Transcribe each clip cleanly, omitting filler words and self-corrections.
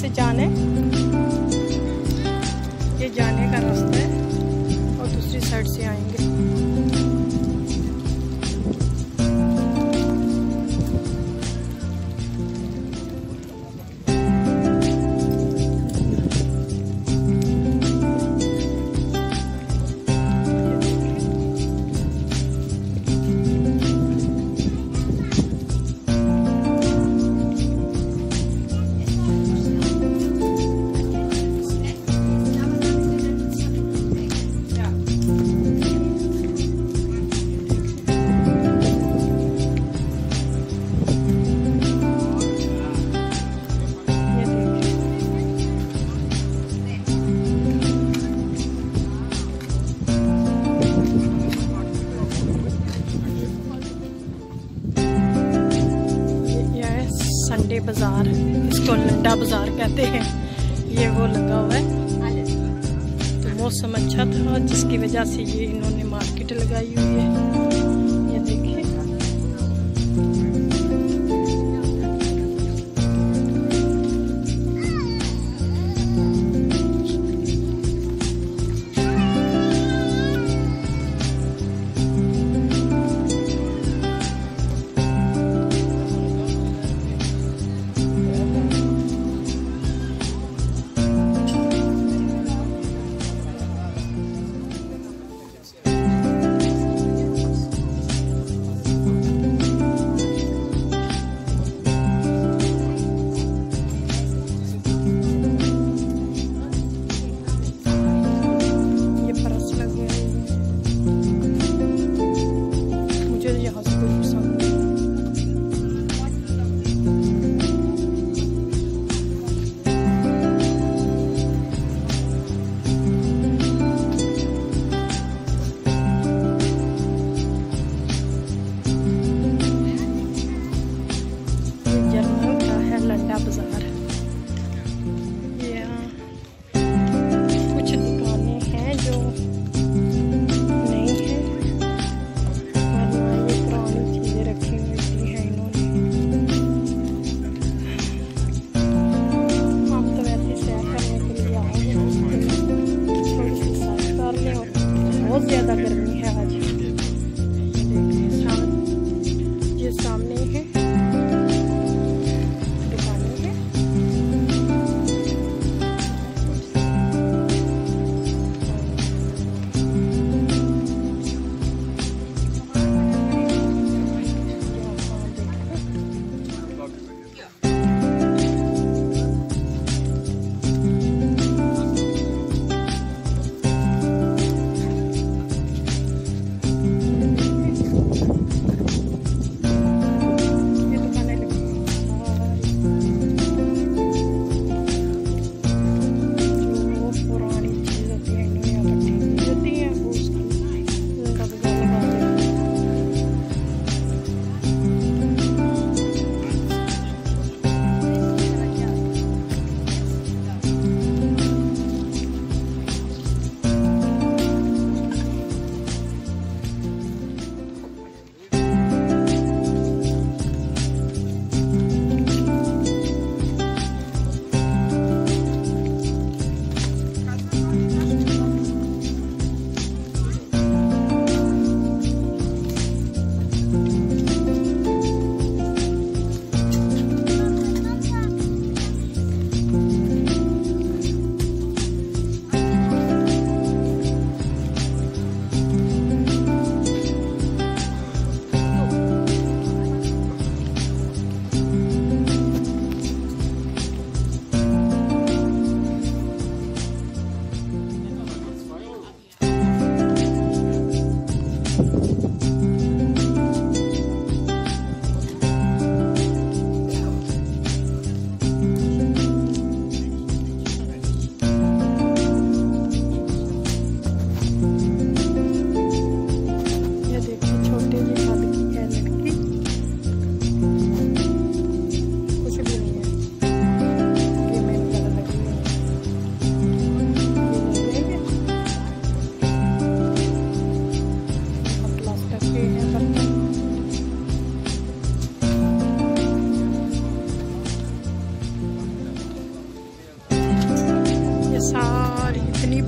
से जाने, ये जाने का रास्ता है और दूसरी साइड से आएंगे। संडे बाजार, इसको लंडा बाजार कहते हैं, ये वो लगा हुआ है। तो मौसम अच्छा था जिसकी वजह से ये इन्होंने मार्केट लगाई हुई है। ये देखिए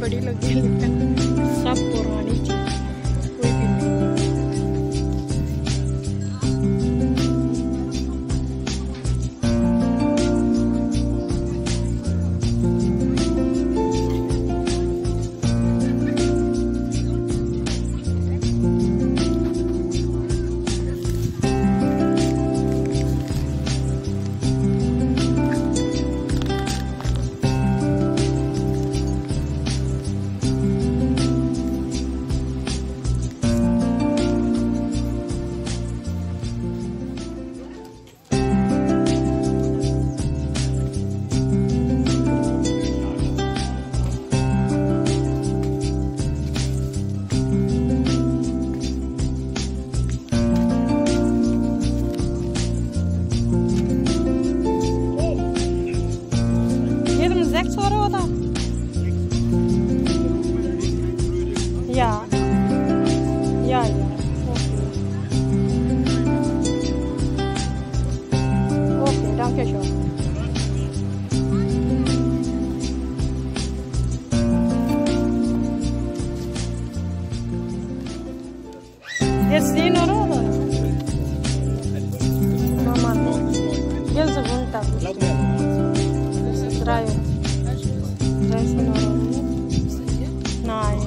बड़ी लगी, लेकिन सब पुरानी चीज, कोई भी नहीं। Danke schön. Jetzt 10 Euro oder? Mama, jetzt runter. Das ist 3 Euro. 13 Euro. Nein.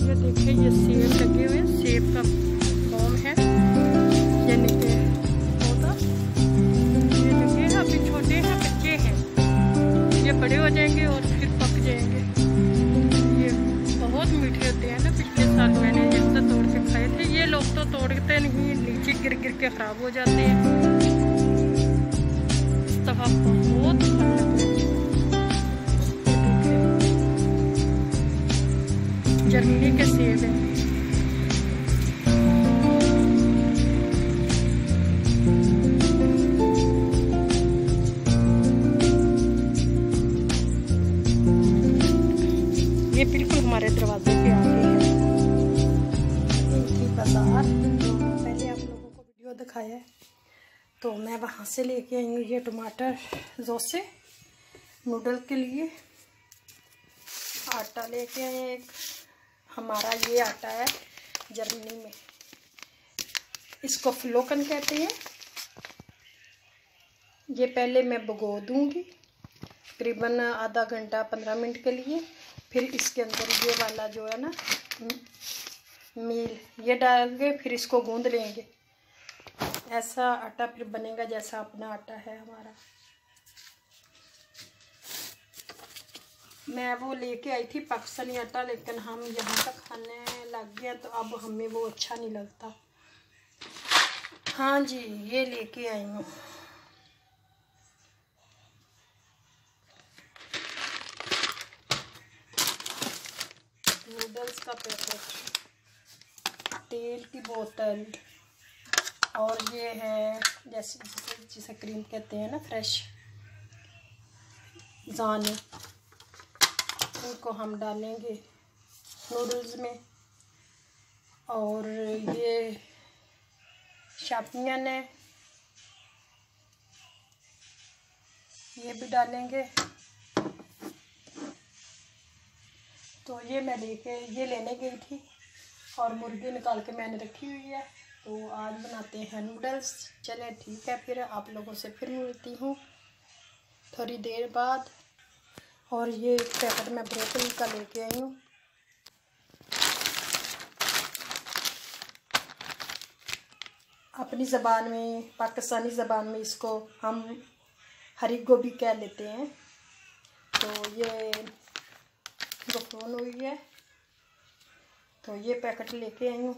ये देखिए, ये सेब लगे हुए हैं, सेब का फॉर्म है, ये नीचे पौधा, ये लगे हैं, अभी छोटे हैं, बच्चे हैं, ये बड़े हो जाएंगे और फिर पक जाएंगे। ये बहुत मीठे होते हैं ना, पिछले साल मैंने जैसा तोड़ के खाए थे। ये लोग तो तोड़ते नहीं, नीचे गिर गिर के खराब हो जाते हैं। इस दफा बहुत फल लगे, जर्मनी के सेब हैं। ये बिल्कुल हमारे दरवाजे पे आगे है बाजार। तो पहले आप लोगों को वीडियो दिखाया है, तो मैं वहाँ से लेके आई हूँ ये टमाटर जोसे नूडल के लिए। आटा लेके आए एक, हमारा ये आटा है जर्मनी में, इसको फ्लोकन कहते हैं। ये पहले मैं भिगो दूंगी तकरीबन आधा घंटा 15 मिनट के लिए, फिर इसके अंदर ये वाला जो है ना मील, ये डाल के फिर इसको गूंद लेंगे। ऐसा आटा फिर बनेगा जैसा अपना आटा है हमारा। मैं वो लेके आई थी पाकिस्तानी आटा, लेकिन हम यहाँ तक खाने लग गए तो अब हमें वो अच्छा नहीं लगता। हाँ जी, ये लेके आई हूँ। नूडल्स का पैकेट, तेल की बोतल, और ये है जिसे क्रीम कहते हैं ना, फ्रेश जाने, इनको हम डालेंगे नूडल्स में। और ये शैम्पियन है, ये भी डालेंगे। तो ये मैं लेने गई थी और मुर्गी निकाल के मैंने रखी हुई है। तो आज बनाते हैं नूडल्स। चलें ठीक है, फिर आप लोगों से फिर मिलती हूँ थोड़ी देर बाद। और ये पैकेट मैं ब्रोकली का लेके आई हूँ। अपनी ज़बान में, पाकिस्तानी ज़बान में इसको हम हरी गोभी कह लेते हैं। तो ये गफरून हुई है, तो ये पैकेट लेके आई हूँ।